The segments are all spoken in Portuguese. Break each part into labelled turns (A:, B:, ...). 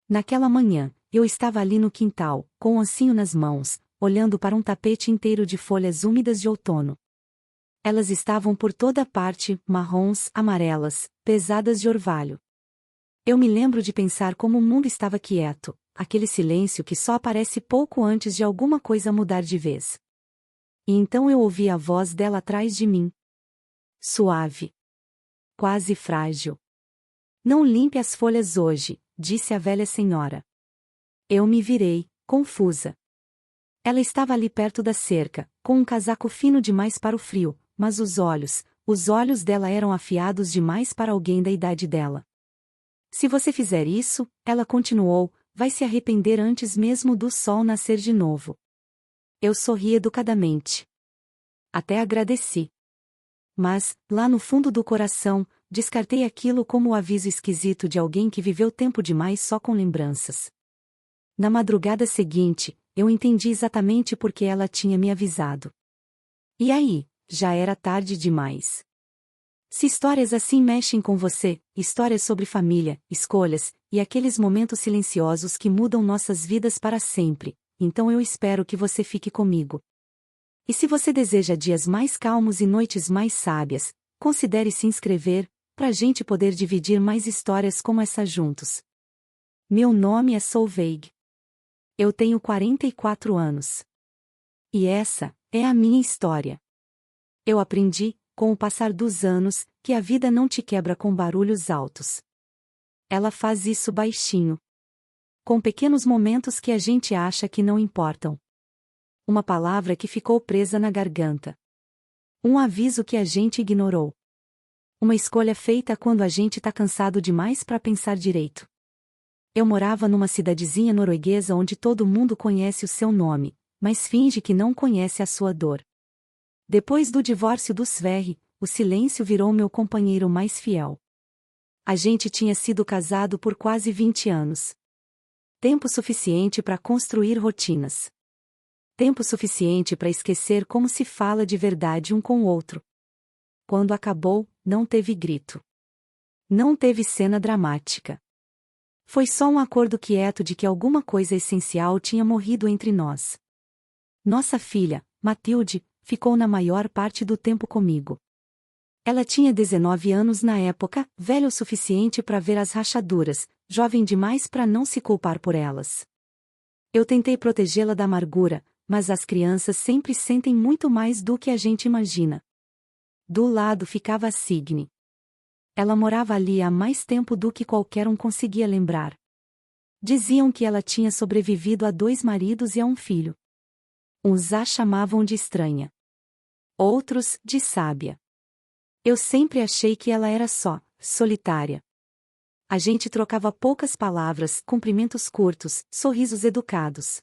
A: Naquela manhã, eu estava ali no quintal, com o ancinho nas mãos, olhando para um tapete inteiro de folhas úmidas de outono. Elas estavam por toda parte, marrons, amarelas, pesadas de orvalho. Eu me lembro de pensar como o mundo estava quieto, aquele silêncio que só aparece pouco antes de alguma coisa mudar de vez. E então eu ouvi a voz dela atrás de mim. Suave. Quase frágil. Não limpe as folhas hoje, disse a velha senhora. Eu me virei, confusa. Ela estava ali perto da cerca, com um casaco fino demais para o frio, mas os olhos dela eram afiados demais para alguém da idade dela. Se você fizer isso, ela continuou, vai se arrepender antes mesmo do sol nascer de novo. Eu sorri educadamente. Até agradeci. Mas, lá no fundo do coração, descartei aquilo como o aviso esquisito de alguém que viveu tempo demais só com lembranças. Na madrugada seguinte, eu entendi exatamente por que ela tinha me avisado. E aí, já era tarde demais. Se histórias assim mexem com você, histórias sobre família, escolhas, e aqueles momentos silenciosos que mudam nossas vidas para sempre, então eu espero que você fique comigo. E se você deseja dias mais calmos e noites mais sábias, considere se inscrever, para a gente poder dividir mais histórias como essa juntos. Meu nome é Solveig. Eu tenho 44 anos. E essa é a minha história. Eu aprendi, com o passar dos anos, que a vida não te quebra com barulhos altos. Ela faz isso baixinho. Com pequenos momentos que a gente acha que não importam. Uma palavra que ficou presa na garganta. Um aviso que a gente ignorou. Uma escolha feita quando a gente tá cansado demais para pensar direito. Eu morava numa cidadezinha norueguesa onde todo mundo conhece o seu nome, mas finge que não conhece a sua dor. Depois do divórcio do Sverre, o silêncio virou meu companheiro mais fiel. A gente tinha sido casado por quase 20 anos. Tempo suficiente para construir rotinas. Tempo suficiente para esquecer como se fala de verdade um com o outro. Quando acabou, não teve grito. Não teve cena dramática. Foi só um acordo quieto de que alguma coisa essencial tinha morrido entre nós. Nossa filha, Matilde, ficou na maior parte do tempo comigo. Ela tinha 19 anos na época, velha o suficiente para ver as rachaduras, jovem demais para não se culpar por elas. Eu tentei protegê-la da amargura, mas as crianças sempre sentem muito mais do que a gente imagina. Do lado ficava a Signe. Ela morava ali há mais tempo do que qualquer um conseguia lembrar. Diziam que ela tinha sobrevivido a 2 maridos e a um filho. Uns a chamavam de estranha. Outros, de sábia. Eu sempre achei que ela era só, solitária. A gente trocava poucas palavras, cumprimentos curtos, sorrisos educados.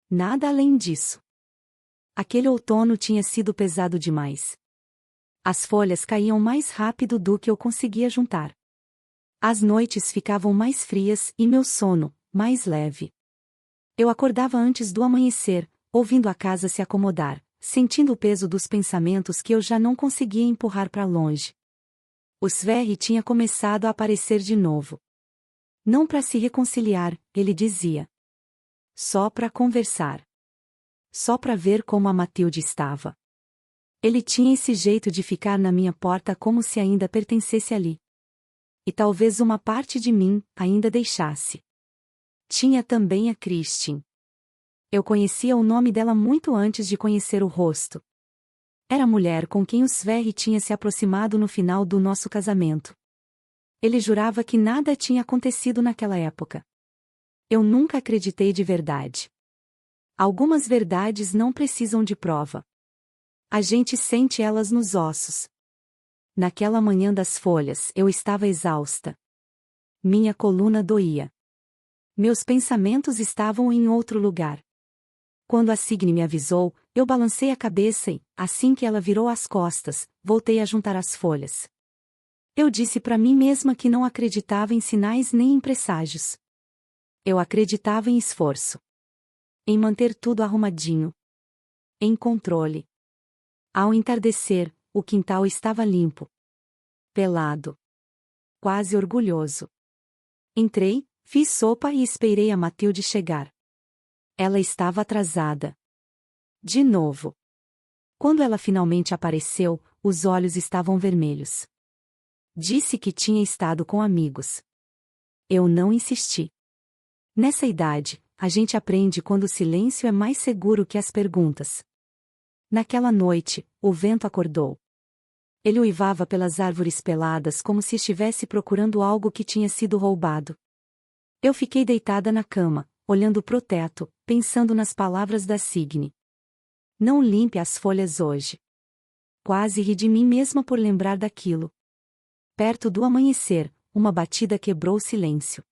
A: Nada além disso. Aquele outono tinha sido pesado demais. As folhas caíam mais rápido do que eu conseguia juntar. As noites ficavam mais frias e meu sono, mais leve. Eu acordava antes do amanhecer, ouvindo a casa se acomodar, sentindo o peso dos pensamentos que eu já não conseguia empurrar para longe. O Sverre tinha começado a aparecer de novo. Não para se reconciliar, ele dizia. Só para conversar. Só para ver como a Matilde estava. Ele tinha esse jeito de ficar na minha porta como se ainda pertencesse ali. E talvez uma parte de mim ainda deixasse. Tinha também a Kristin. Eu conhecia o nome dela muito antes de conhecer o rosto. Era a mulher com quem o Sverre tinha se aproximado no final do nosso casamento. Ele jurava que nada tinha acontecido naquela época. Eu nunca acreditei de verdade. Algumas verdades não precisam de prova. A gente sente elas nos ossos. Naquela manhã das folhas eu estava exausta. Minha coluna doía. Meus pensamentos estavam em outro lugar. Quando a Signe me avisou, eu balancei a cabeça e, assim que ela virou as costas, voltei a juntar as folhas. Eu disse para mim mesma que não acreditava em sinais nem em presságios. Eu acreditava em esforço. Em manter tudo arrumadinho. Em controle. Ao entardecer, o quintal estava limpo. Pelado. Quase orgulhoso. Entrei, Fiz sopa e esperei a Matilde chegar. Ela estava atrasada. De novo. Quando ela finalmente apareceu, os olhos estavam vermelhos. Disse que tinha estado com amigos. Eu não insisti. Nessa idade, a gente aprende quando o silêncio é mais seguro que as perguntas. Naquela noite, o vento acordou. Ele uivava pelas árvores peladas como se estivesse procurando algo que tinha sido roubado. Eu fiquei deitada na cama, olhando pro teto, pensando nas palavras da Signe. Não limpe as folhas hoje. Quase ri de mim mesma por lembrar daquilo. Perto do amanhecer, uma batida quebrou o silêncio.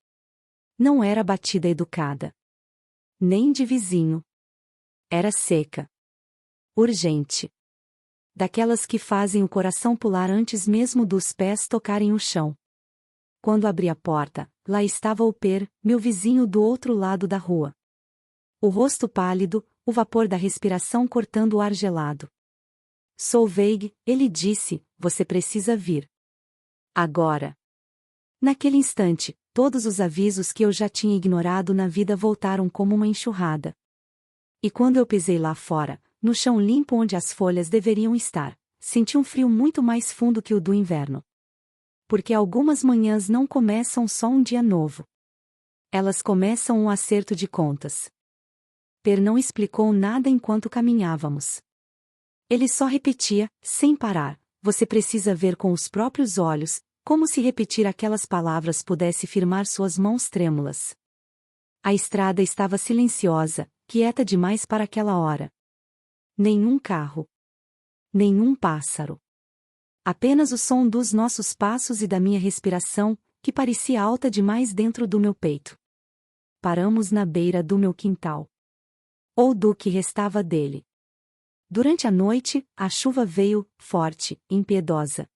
A: Não era batida educada. Nem de vizinho. Era seca. Urgente. Daquelas que fazem o coração pular antes mesmo dos pés tocarem o chão. Quando abri a porta, lá estava o Per, meu vizinho do outro lado da rua. O rosto pálido, o vapor da respiração cortando o ar gelado. Solveig, ele disse, você precisa vir. Agora. Naquele instante, todos os avisos que eu já tinha ignorado na vida voltaram como uma enxurrada. E quando eu pisei lá fora, no chão limpo onde as folhas deveriam estar, senti um frio muito mais fundo que o do inverno. Porque algumas manhãs não começam só um dia novo. Elas começam um acerto de contas. Per não explicou nada enquanto caminhávamos. Ele só repetia, sem parar, você precisa ver com os próprios olhos, como se repetir aquelas palavras pudesse firmar suas mãos trêmulas. A estrada estava silenciosa, quieta demais para aquela hora. Nenhum carro. Nenhum pássaro. Apenas o som dos nossos passos e da minha respiração, que parecia alta demais dentro do meu peito. Paramos na beira do meu quintal. Ou do que restava dele. Durante a noite, a chuva veio, forte, impiedosa.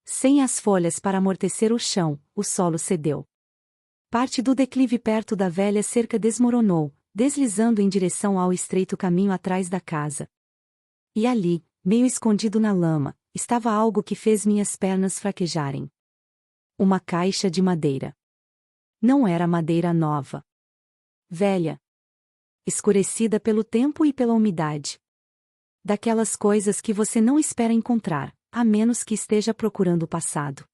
A: Sem as folhas para amortecer o chão, o solo cedeu. Parte do declive perto da velha cerca desmoronou, deslizando em direção ao estreito caminho atrás da casa. E ali, meio escondido na lama, estava algo que fez minhas pernas fraquejarem. Uma caixa de madeira. Não era madeira nova. Velha. Escurecida pelo tempo e pela umidade. Daquelas coisas que você não espera encontrar, a menos que esteja procurando o passado.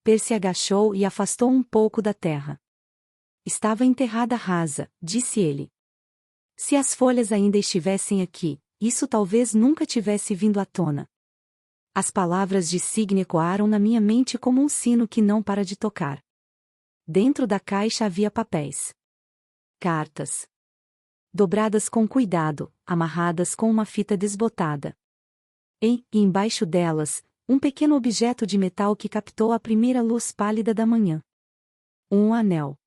A: Per se agachou e afastou um pouco da terra. Estava enterrada rasa, disse ele. Se as folhas ainda estivessem aqui, isso talvez nunca tivesse vindo à tona. As palavras de Signe ecoaram na minha mente como um sino que não para de tocar. Dentro da caixa havia papéis. Cartas. Dobradas com cuidado, amarradas com uma fita desbotada. E embaixo delas, um pequeno objeto de metal que captou a primeira luz pálida da manhã. Um anel.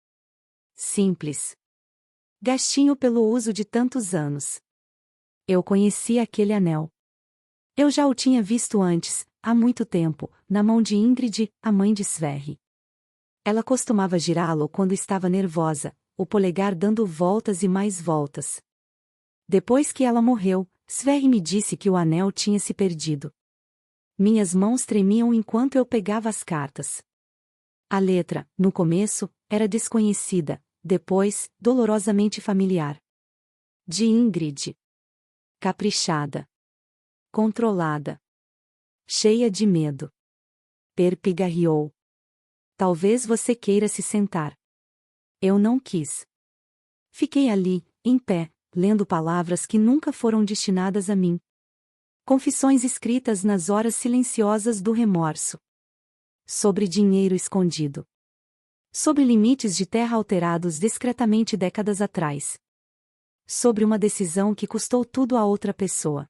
A: Simples. Gastinho pelo uso de tantos anos. Eu conhecia aquele anel. Eu já o tinha visto antes, há muito tempo, na mão de Ingrid, a mãe de Sverre. Ela costumava girá-lo quando estava nervosa, o polegar dando voltas e mais voltas. Depois que ela morreu, Sverre me disse que o anel tinha se perdido. Minhas mãos tremiam enquanto eu pegava as cartas. A letra, no começo, era desconhecida, depois, dolorosamente familiar. De Ingrid. Caprichada. Controlada. Cheia de medo. Per pigarreou. Talvez você queira se sentar. Eu não quis. Fiquei ali, em pé, lendo palavras que nunca foram destinadas a mim. Confissões escritas nas horas silenciosas do remorso. Sobre dinheiro escondido. Sobre limites de terra alterados discretamente décadas atrás. Sobre uma decisão que custou tudo a outra pessoa.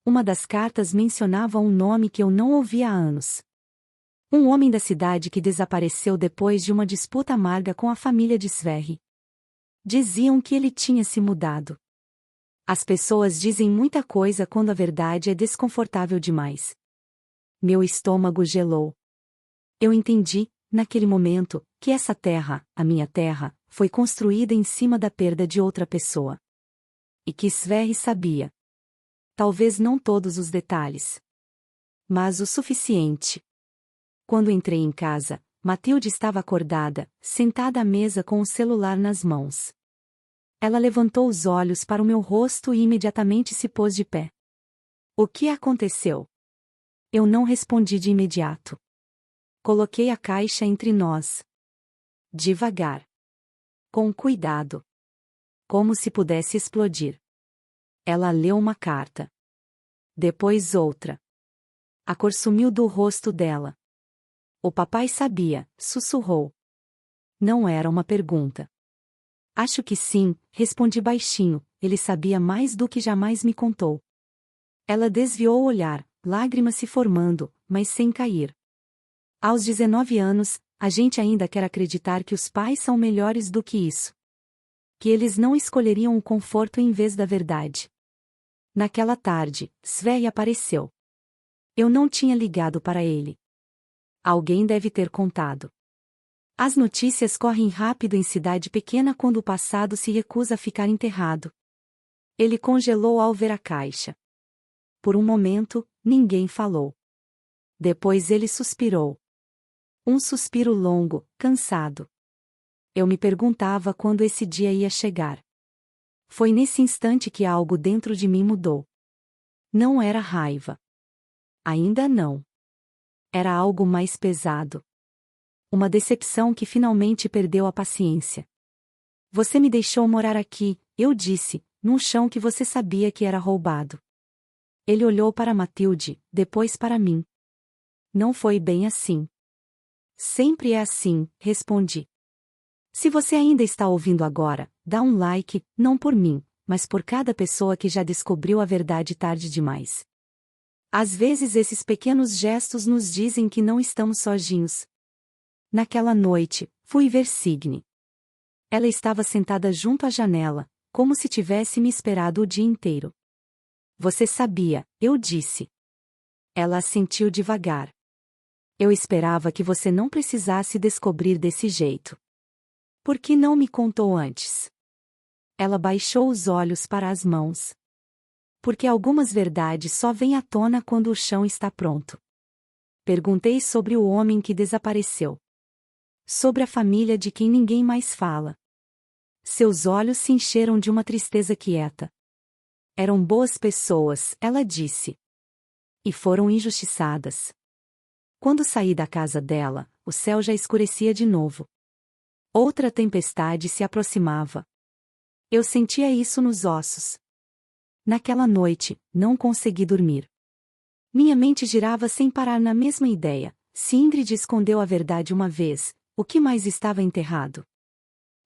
A: Uma das cartas mencionava um nome que eu não ouvia há anos. Um homem da cidade que desapareceu depois de uma disputa amarga com a família de Sverre. Diziam que ele tinha se mudado. As pessoas dizem muita coisa quando a verdade é desconfortável demais. Meu estômago gelou. Eu entendi, naquele momento, que essa terra, a minha terra, foi construída em cima da perda de outra pessoa. E que Sverre sabia. Talvez não todos os detalhes. Mas o suficiente. Quando entrei em casa, Matilde estava acordada, sentada à mesa com o celular nas mãos. Ela levantou os olhos para o meu rosto e imediatamente se pôs de pé. O que aconteceu? Eu não respondi de imediato. Coloquei a caixa entre nós. Devagar. Com cuidado. Como se pudesse explodir. Ela leu uma carta. Depois outra. A cor sumiu do rosto dela. O papai sabia, sussurrou. Não era uma pergunta. Acho que sim, respondi baixinho, ele sabia mais do que jamais me contou. Ela desviou o olhar, lágrimas se formando, mas sem cair. Aos 19 anos, a gente ainda quer acreditar que os pais são melhores do que isso. Que eles não escolheriam o conforto em vez da verdade. Naquela tarde, Sverre apareceu. Eu não tinha ligado para ele. Alguém deve ter contado. As notícias correm rápido em cidade pequena quando o passado se recusa a ficar enterrado. Ele congelou ao ver a caixa. Por um momento, ninguém falou. Depois ele suspirou. Um suspiro longo, cansado. Eu me perguntava quando esse dia ia chegar. Foi nesse instante que algo dentro de mim mudou. Não era raiva. Ainda não. Era algo mais pesado. Uma decepção que finalmente perdeu a paciência. Você me deixou morar aqui, eu disse, num chão que você sabia que era roubado. Ele olhou para Matilde, depois para mim. Não foi bem assim. Sempre é assim, respondi. Se você ainda está ouvindo agora, dá um like, não por mim, mas por cada pessoa que já descobriu a verdade tarde demais. Às vezes esses pequenos gestos nos dizem que não estamos sozinhos. Naquela noite, fui ver Signe. Ela estava sentada junto à janela, como se tivesse me esperado o dia inteiro. Você sabia, eu disse. Ela assentiu devagar. Eu esperava que você não precisasse descobrir desse jeito. Por que não me contou antes? Ela baixou os olhos para as mãos. Porque algumas verdades só vêm à tona quando o chão está pronto. Perguntei sobre o homem que desapareceu. Sobre a família de quem ninguém mais fala. Seus olhos se encheram de uma tristeza quieta. Eram boas pessoas, ela disse. E foram injustiçadas. Quando saí da casa dela, o céu já escurecia de novo. Outra tempestade se aproximava. Eu sentia isso nos ossos. Naquela noite, não consegui dormir. Minha mente girava sem parar na mesma ideia. Se Ingrid escondeu a verdade uma vez, o que mais estava enterrado?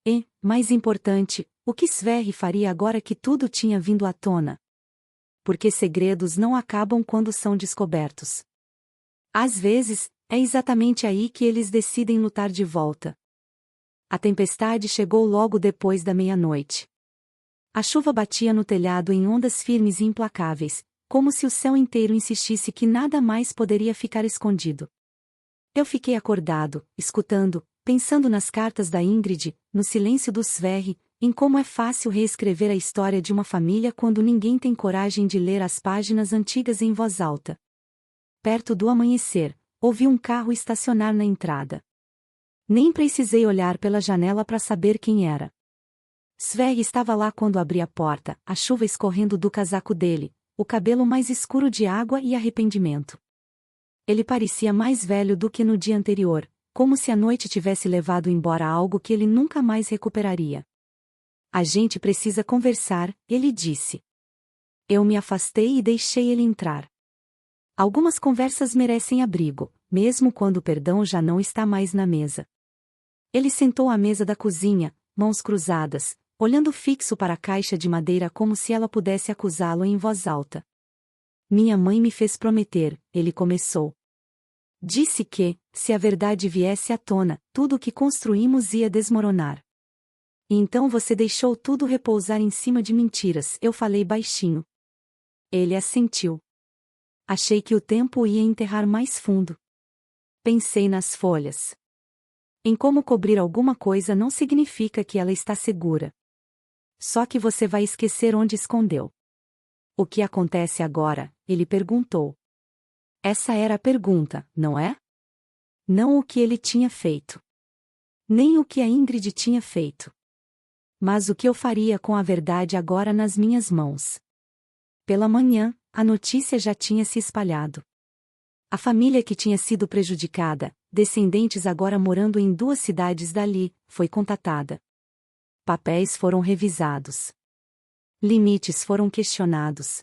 A: E, mais importante, o que Sverre faria agora que tudo tinha vindo à tona? Porque segredos não acabam quando são descobertos. Às vezes, é exatamente aí que eles decidem lutar de volta. A tempestade chegou logo depois da meia-noite. A chuva batia no telhado em ondas firmes e implacáveis, como se o céu inteiro insistisse que nada mais poderia ficar escondido. Eu fiquei acordado, escutando, pensando nas cartas da Ingrid, no silêncio do Sverre, em como é fácil reescrever a história de uma família quando ninguém tem coragem de ler as páginas antigas em voz alta. Perto do amanhecer, ouvi um carro estacionar na entrada. Nem precisei olhar pela janela para saber quem era. Sverre estava lá quando abri a porta, a chuva escorrendo do casaco dele, o cabelo mais escuro de água e arrependimento. Ele parecia mais velho do que no dia anterior, como se a noite tivesse levado embora algo que ele nunca mais recuperaria. A gente precisa conversar, ele disse. Eu me afastei e deixei ele entrar. Algumas conversas merecem abrigo, mesmo quando o perdão já não está mais na mesa. Ele sentou à mesa da cozinha, mãos cruzadas, olhando fixo para a caixa de madeira como se ela pudesse acusá-lo em voz alta. Minha mãe me fez prometer, ele começou. Disse que, se a verdade viesse à tona, tudo o que construímos ia desmoronar. E então você deixou tudo repousar em cima de mentiras, eu falei baixinho. Ele assentiu. Achei que o tempo ia enterrar mais fundo. Pensei nas folhas. Em como cobrir alguma coisa não significa que ela está segura. Só que você vai esquecer onde escondeu. O que acontece agora? Ele perguntou. Essa era a pergunta, não é? Não o que ele tinha feito. Nem o que a Ingrid tinha feito. Mas o que eu faria com a verdade agora nas minhas mãos? Pela manhã, a notícia já tinha se espalhado. A família que tinha sido prejudicada, descendentes agora morando em 2 cidades dali, foi contatada. Papéis foram revisados. Limites foram questionados.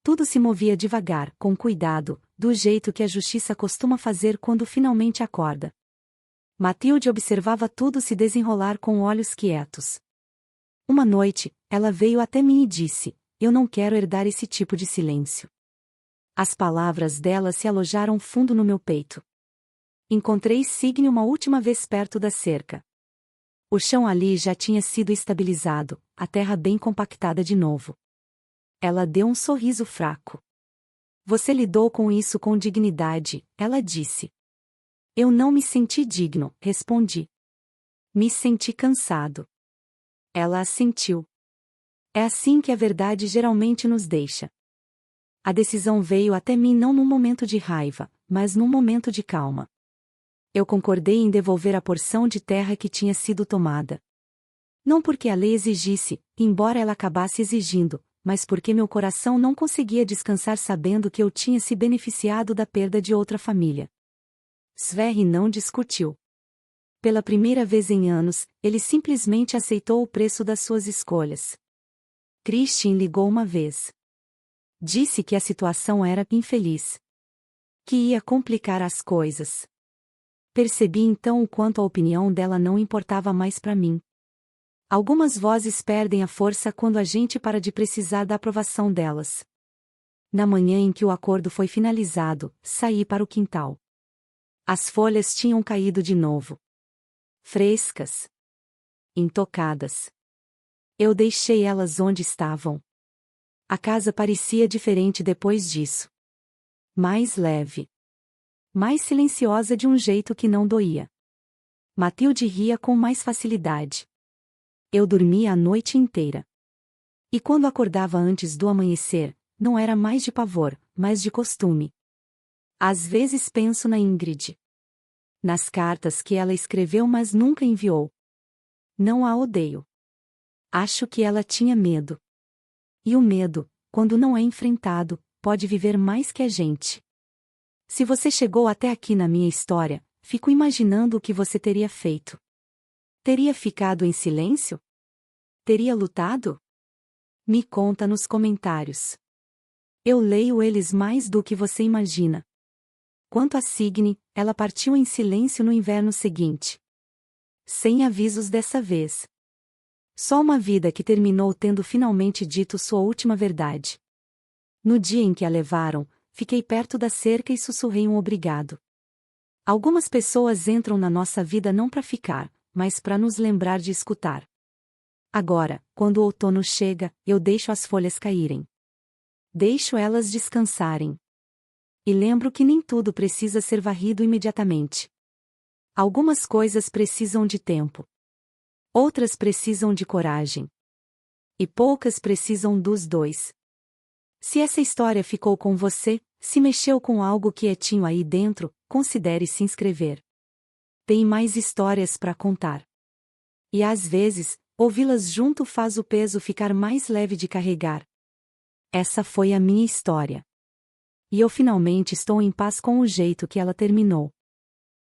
A: Tudo se movia devagar, com cuidado, do jeito que a justiça costuma fazer quando finalmente acorda. Matilde observava tudo se desenrolar com olhos quietos. Uma noite, ela veio até mim e disse: "Eu não quero herdar esse tipo de silêncio." As palavras dela se alojaram fundo no meu peito. Encontrei Signe uma última vez perto da cerca. O chão ali já tinha sido estabilizado, a terra bem compactada de novo. Ela deu um sorriso fraco. "Você lidou com isso com dignidade", ela disse. "Eu não me senti digno", respondi. "Me senti cansado." Ela assentiu. É assim que a verdade geralmente nos deixa. A decisão veio até mim não num momento de raiva, mas num momento de calma. Eu concordei em devolver a porção de terra que tinha sido tomada. Não porque a lei exigisse, embora ela acabasse exigindo, mas porque meu coração não conseguia descansar sabendo que eu tinha se beneficiado da perda de outra família. Sverre não discutiu. Pela primeira vez em anos, ele simplesmente aceitou o preço das suas escolhas. Christian ligou uma vez. Disse que a situação era infeliz. Que ia complicar as coisas. Percebi então o quanto a opinião dela não importava mais para mim. Algumas vozes perdem a força quando a gente para de precisar da aprovação delas. Na manhã em que o acordo foi finalizado, saí para o quintal. As folhas tinham caído de novo. Frescas. Intocadas. Eu deixei elas onde estavam. A casa parecia diferente depois disso. Mais leve. Mais silenciosa de um jeito que não doía. Matilde ria com mais facilidade. Eu dormia a noite inteira. E quando acordava antes do amanhecer, não era mais de pavor, mas de costume. Às vezes penso na Ingrid. Nas cartas que ela escreveu mas nunca enviou. Não a odeio. Acho que ela tinha medo. E o medo, quando não é enfrentado, pode viver mais que a gente. Se você chegou até aqui na minha história, fico imaginando o que você teria feito. Teria ficado em silêncio? Teria lutado? Me conta nos comentários. Eu leio eles mais do que você imagina. Quanto a Signe, ela partiu em silêncio no inverno seguinte. Sem avisos dessa vez. Só uma vida que terminou tendo finalmente dito sua última verdade. No dia em que a levaram, fiquei perto da cerca e sussurrei um obrigado. Algumas pessoas entram na nossa vida não para ficar, mas para nos lembrar de escutar. Agora, quando o outono chega, eu deixo as folhas caírem. Deixo elas descansarem. E lembro que nem tudo precisa ser varrido imediatamente. Algumas coisas precisam de tempo. Outras precisam de coragem. E poucas precisam dos dois. Se essa história ficou com você, se mexeu com algo quietinho aí dentro, considere se inscrever. Tem mais histórias para contar. E às vezes, ouvi-las junto faz o peso ficar mais leve de carregar. Essa foi a minha história. E eu finalmente estou em paz com o jeito que ela terminou.